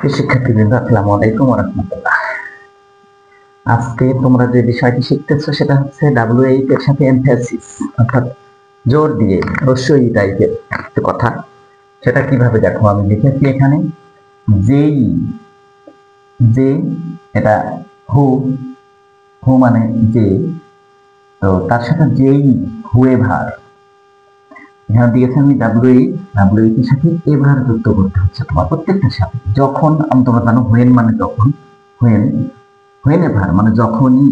প্রিয় শিক্ষার্থীবৃন্দ, আসসালামু আলাইকুম ওয়া রাহমাতুল্লাহ। আজকে তোমরা যে বিষয়টি শিখতেছো সেটা হচ্ছে WH এর সাথে এমফ্যাসিস, অর্থাৎ জোর দিয়ে রস্যই টাইপের কথা। সেটা কিভাবে দেখো, আমি লিখেছি এখানে যেই, যে এটা হু, হু মানে যে, তো তার সাথে যেই হুয়েভার, এখানে দিয়েছে আমি WH এর সাথে এভার যুক্ত করতে হচ্ছে তোমার প্রত্যেকটার সাথে। যখন তোমরা জানো হোয়েন মানে যখন, হোয়েন এভার মানে যখনই,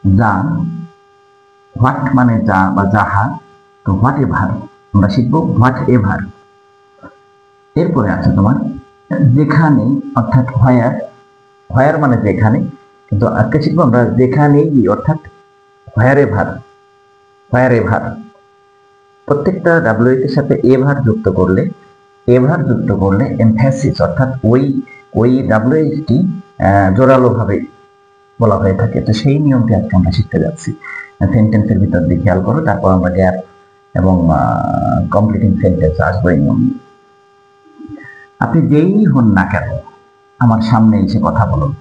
যা, হোয়াট মানে যা বা যাহা, তো হোয়াট এভার আমরা শিখবো হোয়াট এভার। এরপরে আছে তোমার যেখানে, অর্থাৎ হোয়ার, হোয়ার মানে যেখানে, কিন্তু আজকে শিখবো আমরা যেখানেই, অর্থাৎ হোয়ার এভার, হোয়ার এভার। প্রত্যেকটা WH এর সাথে এভার যুক্ত করলে, এভার যুক্ত করলে এমফ্যাসিস, অর্থাৎ ওই WH টি জোরালো ভাবে বলা হয়ে থাকে। তো সেই নিয়মটি আজকে আমরা শিখতে যাচ্ছি। সেন্টেন্সের ভিতর দিয়ে খেয়াল করো, তারপর আমরা গ্যাপ এবং কমপ্লিটিং সেন্টেন্স আসবো এই নিয়ম। আপনি যেই হন না কেন আমার সামনে এসে কথা বলুন।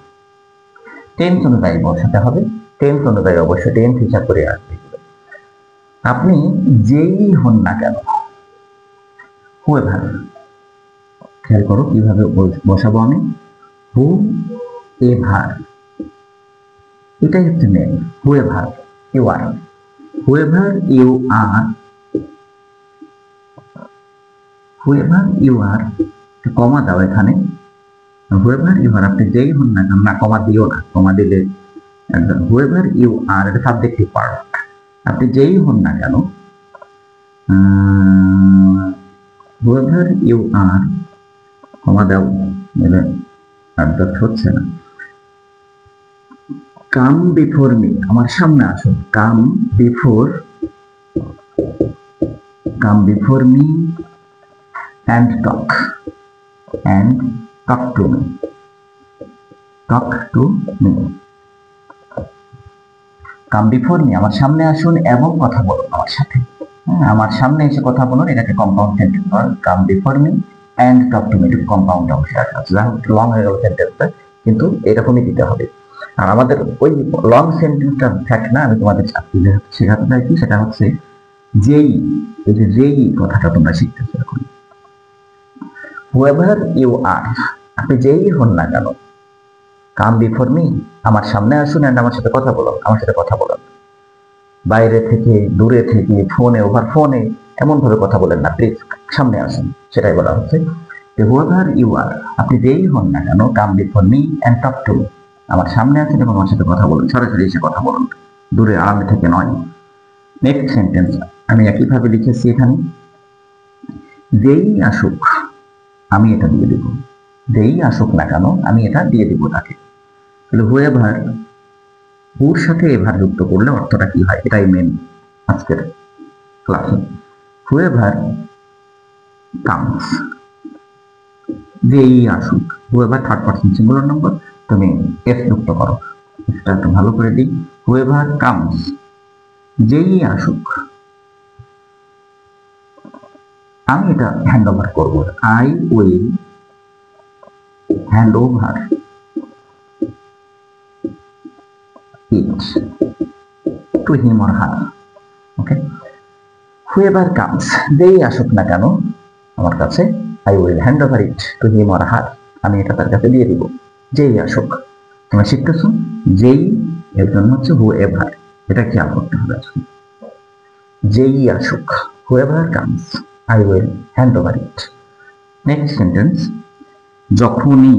টেন্স অনুযায়ী বসাতে হবে, টেন্স অনুযায়ী অবশ্যই টেন্স হিসাব করে আসবে। আপনি যেই হন না কেন, হুয়েভার, খেয়াল করো কিভাবে বসাবো আমি, হু এভার, এটাই হচ্ছে main. Whoever you are, whoever you are, whoever you are, comma দাও এখানে। হুয়েভার ইউ আর, আপনি যেই হন না কেন, না কমা দিও না, কমা দিলে হুয়েভার ইউ আর, এটা সাবজেক্টিভ পার্ট। আপনি যেই হন না কেন, হুয়েভার ইউ আর, কমা দাও, অ্যাডজাস্ট হচ্ছে না। কাম বিফোর মি, আমার সামনে আসুন। Come before me and talk to me, come before me, আমার সামনে আসুন এবং কথা বলুন আমার সাথে। আমার সামনে এসে কথা বলুন, এটাকে কম্পাউন্ড সেন্টেন্স বলে। Come before me and talk to me, এটা কম্পাউন্ড অংশে আছে, যা হোক লং হয়ে গেল সেন্টেন্সটা, কিন্তু এরকমই দিতে হবে। আর আমাদের ওই লং সেন্টেন্সটা ফ্যাক্ট না, আমি তোমাদের শেখাতে চাইছি সেটা হচ্ছে যেই, এই যে যেই কথাটা তোমরা শিখতেছো এখন। হুয়েভার ইউ আর, আপনি যেই হন না কেন, কাম বিফোর মি, আমার সামনে আসুন এন্ড আমার সাথে কথা বলুন, আমার সাথে কথা বলুন। বাইরে থেকে, দূরে থেকে, ফোনে, ওভার ফোনে এমন ভাবে কথা বলেন না, প্লিজ সামনে আসুন, সেটাই বলা হচ্ছে। হুয়েভার ইউ আর, আপনি যেই হন না কেন, come before me and talk to me, আমার সামনে আসুন এবং আমার সাথে কথা বলুন, সরাসরি এসে কথা বলুন, দূরে আড়ালে থেকে নয়। নেক্সট সেন্টেন্স আমি একইভাবে লিখেছি এখানে, যেই আসুক, আমি এটা দিয়ে দেব, যেই আসুক না কেন আমি এটা দিয়ে দেব তাকে। তাহলে হুয়েভার, হুর সাথে এভার যুক্ত করলে অর্থটা কি হয়, এটাই মেন আজকের ক্লাসে। হুয়েভার কামস, যেই আসুক, হুয়েভার থার্ড পারসন সিঙ্গুলার নম্বর, তুমি এস যুক্ত করো, এটা একটু ভালো করে দিই। হুয়েভার কামস, যেই আসুক, আমি এটা হ্যান্ড ওভার করবো, I will hand over it to him or her. Okay, whoever comes, যেই আসুক না কেন আমার কাছে, I will hand over it to him or her, আমি এটা তার কাছে দিয়ে দিব। যেই আসুক, তোমরা শিখতেছো যেই, এর জন্য হচ্ছে whoever, এটা খেয়াল করতে হবে। যেই আসুক, whoever comes, I will hand over it. Next sentence, যখনই,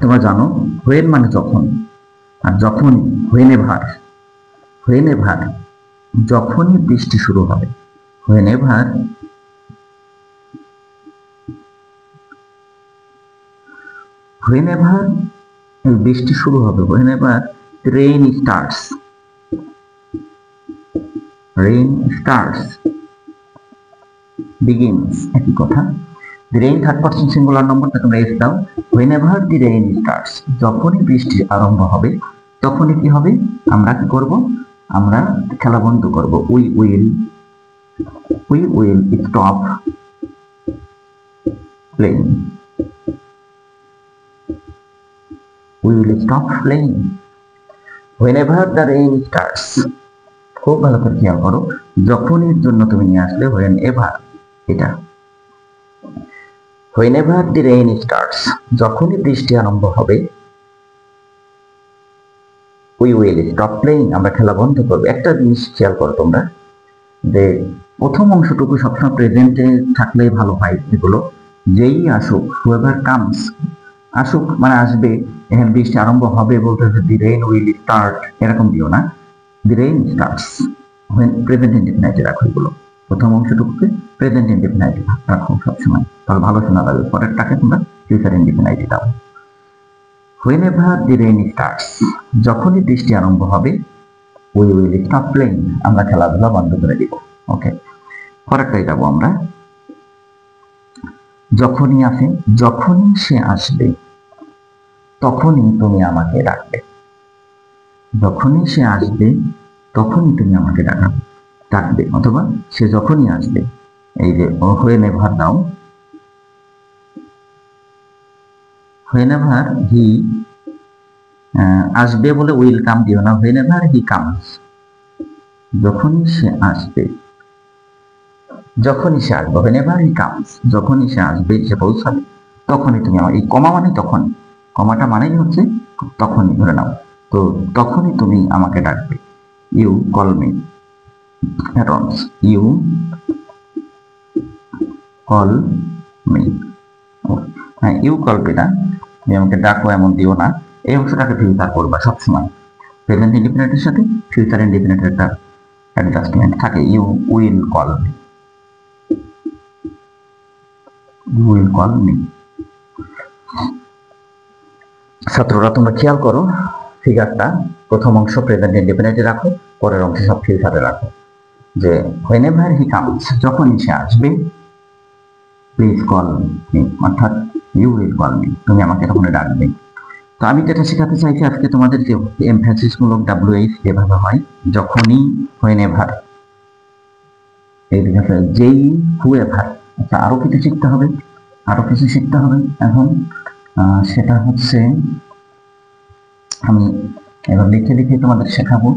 তোমরা জানো when মানে যখন, আর যখনই whenever, whenever যখনই বৃষ্টি শুরু হবে, whenever বৃষ্টি শুরু হবে, whenever rain starts, begins, একই কথা। the rain third person singular নম্বর, তোমরা এস দাও। whenever the rain starts, যখনই বৃষ্টি আরম্ভ হবে, তখনই কি হবে, আমরা কি করব, আমরা খেলা বন্ধ করব। we will stop playing, we will stop playing whenever the rain starts. খুব ভালো করে খেয়াল করো, যখনই জন্য তুমি নিয়ে আসলে whenever, এটা whenever the rain starts, যখনই বৃষ্টি আরম্ভ হবে, we will stop playing, আমরা খেলা বন্ধ করব। একটা জিনিস খেয়াল করো তোমরা, যে প্রথম অংশটুকু সবসময় প্রেজেন্টে থাকলে ভালো হয়। এগুলো যেই আসুক, whoever comes, আসুক মানে আসবে, এখানে বৃষ্টি আরম্ভ হবে বলতে দি রেইন উইল স্টার্ট এরকম দিও না, দি রেইন স্টার্টস, প্রেজেন্ট ইনডিফিনাইটে রাখো। এগুলো প্রথম অংশটুকুকে প্রেজেন্ট ইনডিফিনাইটে রাখো সবসময়, তাহলে ভালো শোনা যাবে। পরেরটাকে তোমরা ফিউচার ইনডিফিনাইটে দাও। whenever the rain starts, যখনই বৃষ্টি আরম্ভ হবে, we will stop playing, আমরা খেলাধুলা বন্ধ করে দিব। ওকে, পরেরটাই যাবো আমরা। যখনই আসে, যখনই সে আসবে তখনই তুমি আমাকে ডাকবে। যখনই সে আসবে তখনই তুমি আমাকে ডাকবে, অথবা সে যখনই আসবে, এই যে whenever দাও, whenever he আসবে বলে উইল কাম দিও না, whenever he comes, যখনই সে আসবে, যখনই সে আসবে, whenever he comes, যখনই সে আসবে, সে পৌঁছাবে, তখনই তুমি আমার, এই কমা মানে তখন, কমাটা মানেই হচ্ছে তখনই ধরে নাও, তো তখনই তুমি আমাকে ডাকবে। You call me at once, you call me, হ্যাঁ ইউ কল মি না, তুমি আমাকে ডাকো এমন দিও না, এই অংশটাকে ফিউচার করবা সবসময়। প্রেজেন্ট ইনডিফিনিটের সাথে ফিউচার ইনডিফিনিটের একটা অ্যাডজাস্টমেন্ট থাকে। You will call me, you will call me. ছাত্ররা তোমরা খেয়াল করো ফিগারটা, প্রথম অংশ প্রেজেন্ট ইনডিফিনিটে রাখো, পরের অংশ সব ফিউচারে রাখো। যে whenever he comes, যখনই সে আসবে, প্লিজ কল মি, অর্থাৎ ইউ উইল কল মি, তুমি আমাকে তখন ডাকবে। তো আমি যেটা শেখাতে চাইছি আজকে তোমাদের, যে এমফ্যাসিস মূলক WH যেভাবে হয়, যখনই, whenever, এই যেই, whoever। আচ্ছা, আরো কিছু শিখতে হবে, এখন সেটা হচ্ছে আমি এবার লিখে লিখে তোমাদের শেখাবো।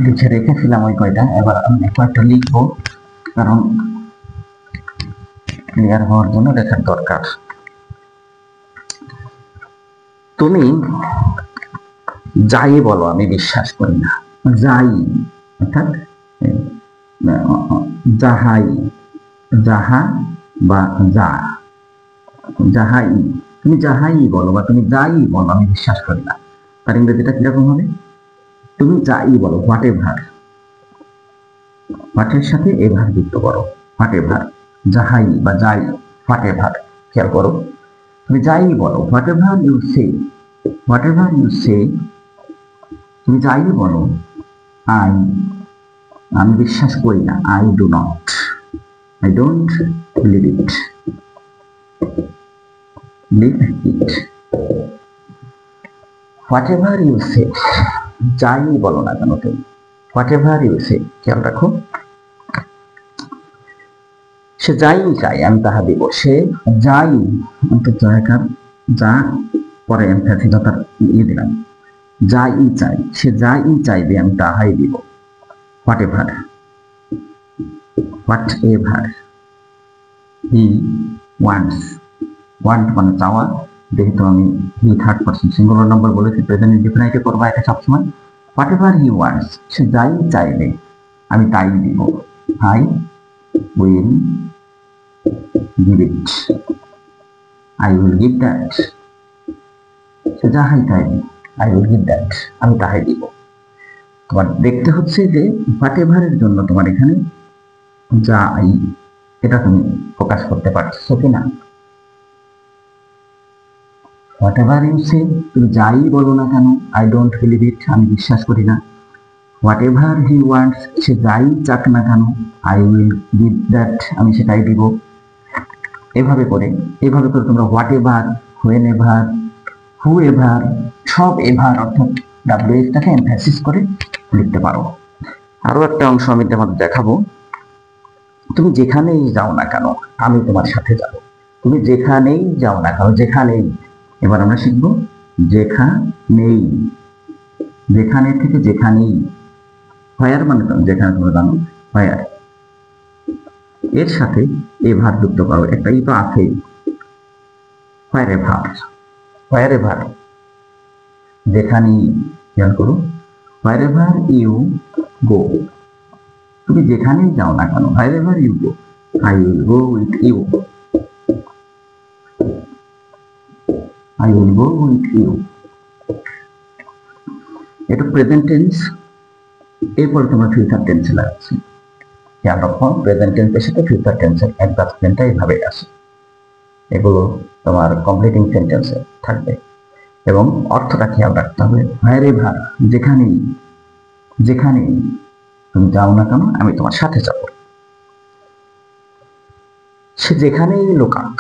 লিখে রেখেছিলাম ওই কয়টা, এবার আমি কয়েকটা লিখবো, কারণ ক্লিয়ার হওয়ার জন্য লেখার দরকার। তুমি যাই বলো আমি বিশ্বাস করি না, যাই অর্থাৎ যাহাই, যাহা বা যা, যাহাই, তুমি যাহাই বলো বা তুমি যাই বলো আমি বিশ্বাস করি না, তার ইংরেজিটা কিরকম হবে? তুমি যাই বলো, হোয়াট এভার, হোয়াটের সাথে এভার যুক্ত করো, হোয়াট এভার, যাহাই বা যাই, হোয়াট এভার। খেয়াল করো, তুমি যাই বলো, whatever you say, whatever you say, তুমি যাই বলো, আমি বিশ্বাস করি না, I do not, I don't believe it, believe it. Whatever you say, যাই বলো না কেন তুমি, হোয়াট এভার ইউ সে। খেয়াল রাখো, সে যাই চাই আমি তাহা দিব, সে যাই, জয়কার যা, পরে এমফ্যাসিস তার দিলাম, যাই চাই, সে যাই চাইবে আমি তাহাই দিব। What ever, what ever he wants, want মানে চাওয়া, যেহেতু আমি he third person singular number বলেছি, প্রেজেন্ট ইনডিফিনিটে করবা এটা সবসময়। হোয়াট এভার হি ওয়ান্টস, সে যাই চাইবে আমি তাই দিব, I will give it, I will give that, সে যাহাই চাইবে I will give that, আমি তাহাই দিব। তোমার দেখতে হচ্ছে যে হোয়াট এভারের জন্য তোমার এখানে যাই, এটা তুমি প্রকাশ করতে পারছো কিনা। হোয়াট এভার ইউ সে, তুমি যাই বলো না কেন, আই ডোন্ট বিলিভ ইট, আমি বিশ্বাস করি না। হোয়াট এভার হি ওয়ান্টস, সে যাই চাক না কেন, আই উইল গিভ দ্যাট, আমি সেটাই দিব। এভাবে করে তোমরা what ever, when ever, who ever, সব এভার অর্থাৎ WH-টাকে এমফ্যাসিস করে লিখতে পারো। আরো একটা অংশ আমি তোমাদের দেখাবো, তুমি যেখানেই যাও না কেন আমি তোমার সাথে যাব, তুমি যেখানেই যাও না কেন, যেখানেই এবার আমরা শিখবো যেখানেই, যেখানে থেকে যেখানেই, হোয়ার মানে যেখানে তোমরা জানো হোয়ার, এর সাথে এভার যুক্ত করো, একটা ই তো আছেই, হোয়ার এভার, হোয়ার এভার, যেখানেই, খেয়াল করো, হোয়ার এভার ইউ গো, তুমি যেখানেই যাও না কেন, wherever you go, I will go with you, I will go with you. এটা প্রেজেন্ট টেন্স, এরপরে তোমরা ফিউচার টেন্সে লাগাচ্ছি, খেয়াল রাখো প্রেজেন্ট টেন্সের সাথে ফিউচার টেন্সের অ্যাডভান্সমেন্টটা এইভাবে আসে, এগুলো তোমার কমপ্লিটিং সেন্টেন্সে থাকবে এবং অর্থটা খেয়াল রাখতে হবে। হোয়ার এভার, যেখানেই, যেখানেই তুমি যাও না কেন আমি তোমার সাথে যাব। সে যেখানেই লোকাক,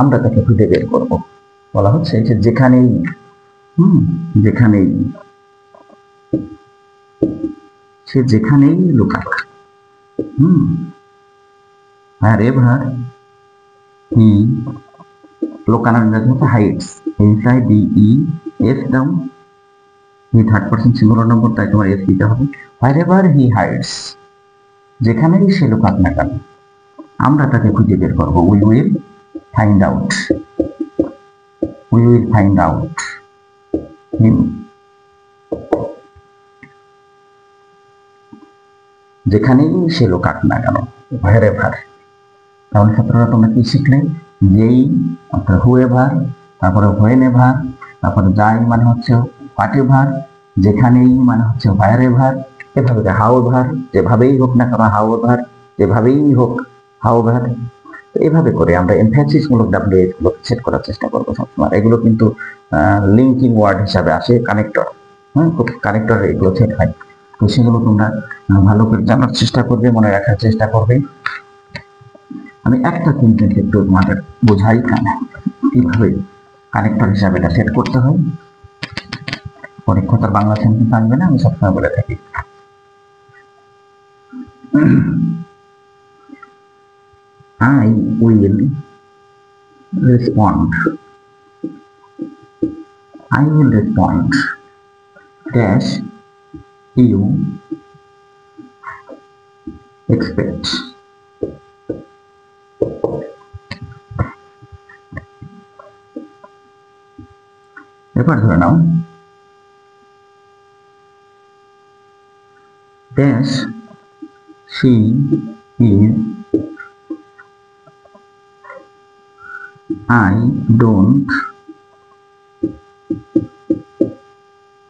আমরা তাকে খুঁজে বের করব, বলা হচ্ছে যে যেখানেই, যেখানেই, সে যেখানেই লোকাক, হোয়ার এভার হি, লোকানোর ইংরেজি হচ্ছে হাইটস, HIDES দাও, হি থার্ড পারসন সিঙ্গুলার নম্বর, তাই তোমার এস দিতে হবে। হোয়ার এভার হি হাইডস, যেখানেই সে লোকাক না কেন আমরা তাকে খুঁজে বের করবো, we will find out, we will find out him, যেখানেই সে লোকাক না কেন, হোয়ার এভার। তাহলে ছাত্ররা তোমরা কি শিখলে, যেই, তারপরে হু এভার, তারপরে হোয়েন এভার, তারপরে যাই মানে হচ্ছে হোয়াট এভার, যেখানেই মানে হচ্ছে হোয়ার এভার, এভাবে হাউ এভার, যেভাবেই হোক না কেন হাউ এভার, যেভাবেই হোক হাউ এভার। এভাবে করে আমরা এমফ্যাসিস মূলক WH গুলো সেট করার চেষ্টা করবো সবসময়। এগুলো কিন্তু লিঙ্কিং ওয়ার্ড হিসাবে আসে, কানেক্টর, খুব কানেক্টর এগুলো সেট হয়, তো সেগুলো তোমরা ভালো করে জানার চেষ্টা করবে, মনে রাখার চেষ্টা করবে। আমি একটা সেন্টেন্স একটু তোমাদের বোঝাই কিভাবে কানেক্টর হিসাবে এটা সেট করতে হয়। পরীক্ষা তার বাংলা সেন্টেন্স আনবে না, আমি সবসময় বলে থাকি। I will respond, I will respond dash you expect, এবার ধরে নাও dash she is, I don't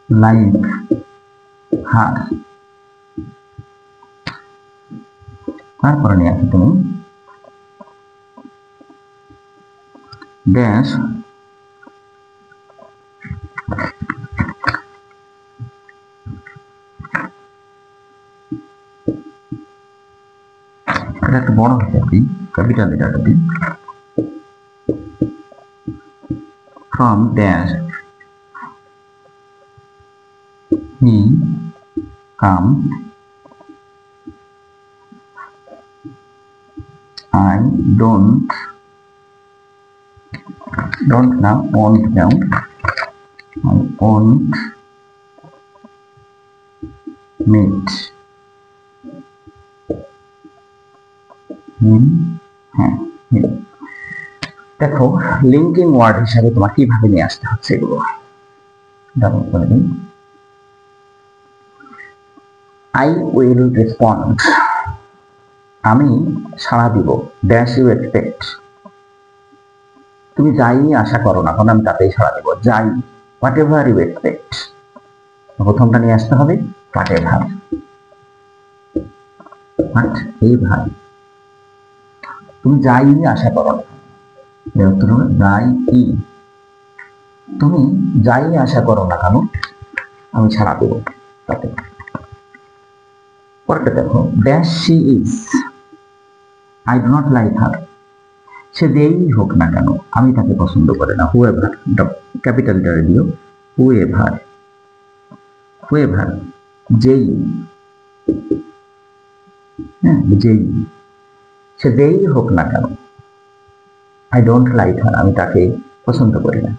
like her, তারপরে নিয়ে আসো তুমি ড্যাশ এটা একটা বড় হচ্ছে আপনি ক্যাপিটাল লেটারটা দিন, from dash he come, I don't now won't now, I won't meet him, him। দেখো লিঙ্কিং ওয়ার্ড হিসাবে তোমার কিভাবে নিয়ে আসতে হচ্ছে এগুলো, ডাবল করে দিন। I will respond, আমি সাড়া দিব, ড্যাশ ইউ এক্সপেক্ট, তুমি যাই আশা করো না কারণ আমি তাতেই সাড়া দিব, যাই, হোয়াট এভার ইউ এক্সপেক্ট, প্রথমটা নিয়ে আসতে হবে হোয়াট এভার, হোয়াট এভার, তুমি যাই আশা করো না, যাই কি, তুমি যাই আশা করো না কেন আমি সাড়া দেব তাতে। পরেরটা দেখো dash she is, I do not like her, সে যেই হোক না কেন আমি তাকে পছন্দ করে না, হু এভার, ক্যাপিটাল লেটারে দিও, হু এভার, হু এভার, যেই, যেই, সে যেই হোক না কেন, আই ডোন্ট লাইক হার, আমি তাকে পছন্দ করি না,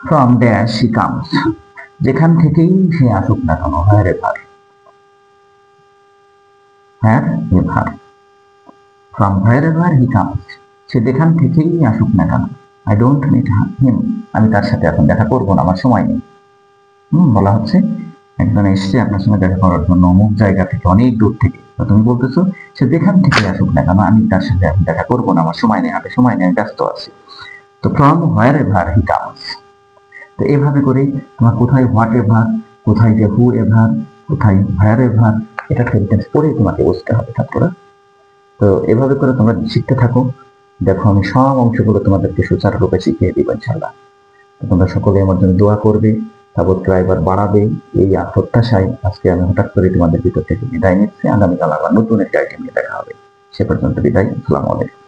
ফ্রম ড্যাশ হি কামস, যেখান থেকেই সে আসুক না কেন, her ever, her ever, from wherever he comes, সে যেখান থেকেই আসুক না কেন, আই ডোন্ট নিড হিম, আমি তার সাথে এখন দেখা করবো না, আমার সময় নেই। বলা হচ্ছে একজন এসছে আপনার সঙ্গে দেখা করার জন্য অমুক জায়গা থেকে, অনেক দূর থেকে, তো তুমি বলতেছো সে যেখান থেকে আসুক না কেন, আমি তার সাথে এখন দেখা করবো না, আমার সময় নেই, হাতে সময় নেই, আমি ব্যস্ত আছি। তো from wherever he comes, তো এভাবে করেই তোমার কোথায় হোয়াট এভার, কোথায় যে হু এভার, কোথায় হোয়ার এভার, এটা সেন্টেন্স পড়েই তোমাকে বুঝতে হবে ছাত্ররা। তো এভাবে করে তোমরা শিখতে থাকো। দেখো আমি সব অংশগুলো তোমাদেরকে সুচারুরূপে শিখিয়ে দিব ইনশাল্লাহ। তোমরা সকলে আমার জন্য দোয়া করবে, সাবস্ক্রাইবার বাড়াবে, এই প্রত্যাশায় আজকে আমি হঠাৎ করে তোমাদের ভিতর থেকে বিদায় নিচ্ছি। আগামীকাল আবার নতুন একটা আইটেম নিয়ে দেখা হবে। সে পর্যন্ত বিদায়। আসসালামু আলাইকুম।